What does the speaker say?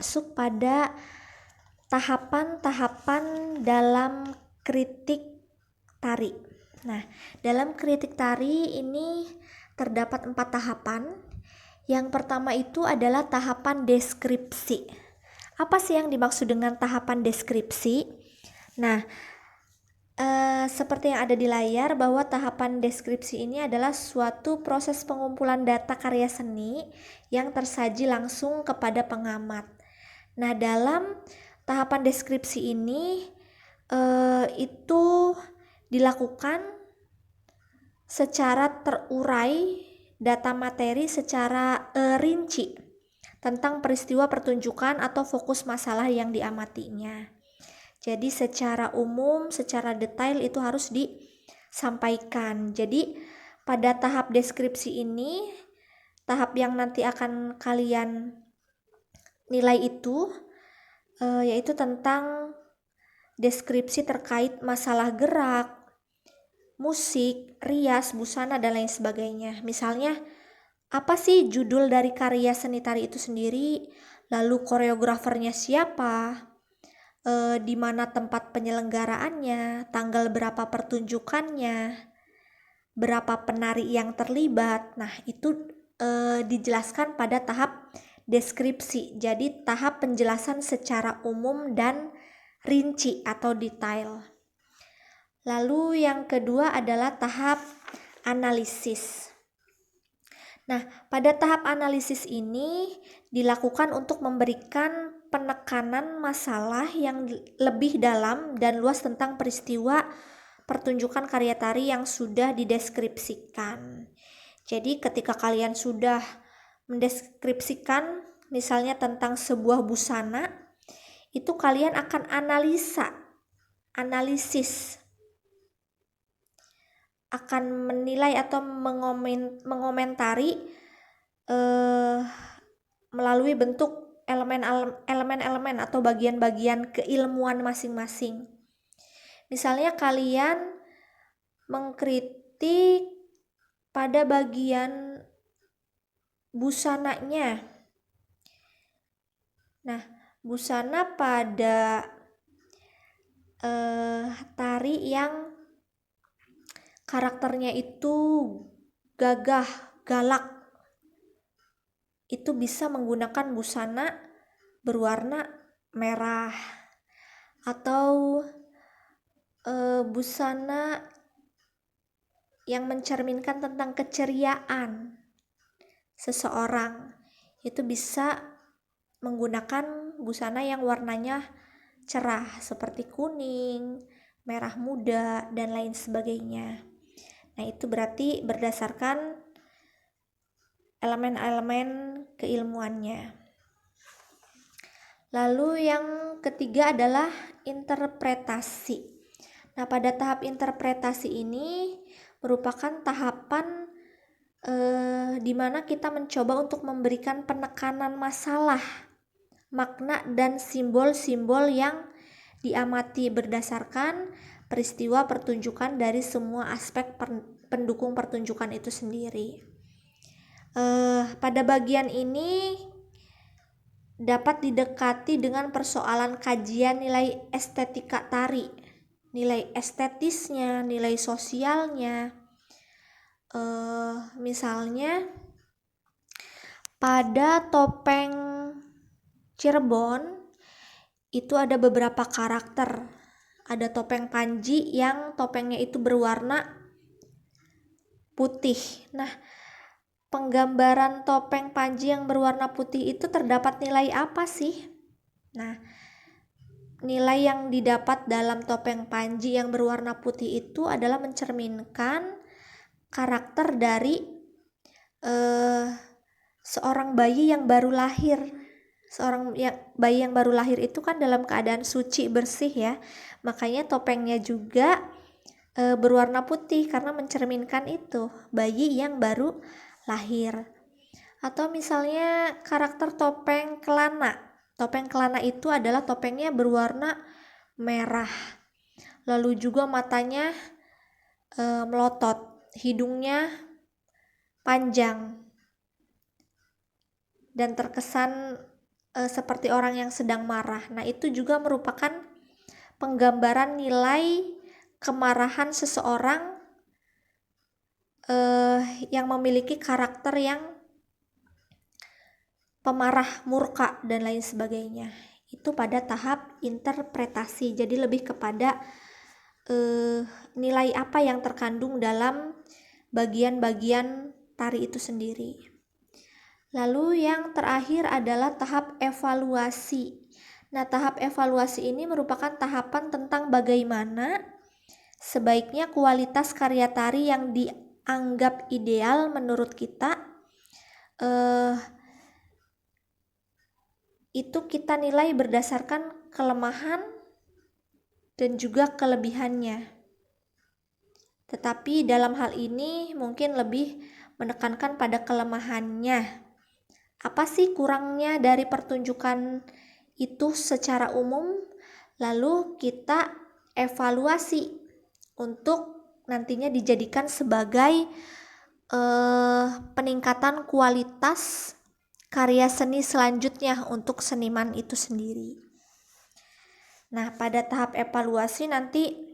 masuk pada tahapan-tahapan dalam kritik tari. Nah, dalam kritik tari ini terdapat 4 tahapan. Yang pertama itu adalah tahapan deskripsi. Apa sih yang dimaksud dengan tahapan deskripsi? Nah, seperti yang ada di layar bahwa tahapan deskripsi ini adalah suatu proses pengumpulan data karya seni yang tersaji langsung kepada pengamat. Nah, dalam tahapan deskripsi ini itu dilakukan secara terurai data materi secara rinci tentang peristiwa pertunjukan atau fokus masalah yang diamatinya. Jadi secara umum, secara detail itu harus disampaikan. Jadi pada tahap deskripsi ini, tahap yang nanti akan kalian nilai itu yaitu tentang deskripsi terkait masalah gerak, musik, rias, busana, dan lain sebagainya. Misalnya, apa sih judul dari karya seni tari itu sendiri? Lalu koreografernya siapa? Di mana tempat penyelenggaraannya, tanggal berapa pertunjukannya, berapa penari yang terlibat. Nah, itu dijelaskan pada tahap deskripsi. Jadi tahap penjelasan secara umum dan rinci atau detail. Lalu yang kedua adalah tahap analisis. Nah, pada tahap analisis ini dilakukan untuk memberikan penekanan masalah yang lebih dalam dan luas tentang peristiwa pertunjukan karya tari yang sudah dideskripsikan. Jadi ketika kalian sudah mendeskripsikan misalnya tentang sebuah busana, itu kalian akan analisis, akan menilai atau mengomentari melalui bentuk elemen-elemen atau bagian-bagian keilmuan masing-masing. Misalnya kalian mengkritik pada bagian busananya. Nah, busana pada tari yang karakternya itu gagah, galak, itu bisa menggunakan busana berwarna merah atau busana yang mencerminkan tentang keceriaan seseorang. Itu bisa menggunakan busana yang warnanya cerah seperti kuning, merah muda, dan lain sebagainya. Nah, itu berarti berdasarkan elemen-elemen keilmuannya. Lalu yang ketiga adalah interpretasi. Nah, pada tahap interpretasi ini merupakan tahapan di mana kita mencoba untuk memberikan penekanan masalah, makna, dan simbol-simbol yang diamati berdasarkan peristiwa pertunjukan dari semua aspek pendukung pertunjukan itu sendiri. Pada bagian ini dapat didekati dengan persoalan kajian nilai estetika tari, nilai estetisnya, nilai sosialnya. Misalnya pada topeng Cirebon itu ada beberapa karakter. Ada topeng Panji yang topengnya itu berwarna putih. Nah, penggambaran topeng Panji yang berwarna putih itu terdapat nilai apa sih? Nah, nilai yang didapat dalam topeng Panji yang berwarna putih itu adalah mencerminkan karakter dari seorang bayi yang baru lahir. Bayi yang baru lahir itu kan dalam keadaan suci, bersih ya. Makanya topengnya juga berwarna putih karena mencerminkan itu, bayi yang baru lahir. Atau misalnya karakter topeng Kelana. Topeng Kelana itu adalah topengnya berwarna merah. Lalu juga matanya melotot, hidungnya panjang, dan terkesan seperti orang yang sedang marah. Nah, itu juga merupakan penggambaran nilai kemarahan seseorang yang memiliki karakter yang pemarah, murka, dan lain sebagainya. Itu pada tahap interpretasi. Jadi lebih kepada nilai apa yang terkandung dalam bagian-bagian tari itu sendiri. Lalu yang terakhir adalah tahap evaluasi. Nah, tahap evaluasi ini merupakan tahapan tentang bagaimana sebaiknya kualitas karya tari yang dianggap ideal menurut kita itu kita nilai berdasarkan kelemahan dan juga kelebihannya. Tetapi dalam hal ini mungkin lebih menekankan pada kelemahannya. Apa sih kurangnya dari pertunjukan itu secara umum? Lalu kita evaluasi untuk nantinya dijadikan sebagai peningkatan kualitas karya seni selanjutnya untuk seniman itu sendiri. Nah, pada tahap evaluasi nanti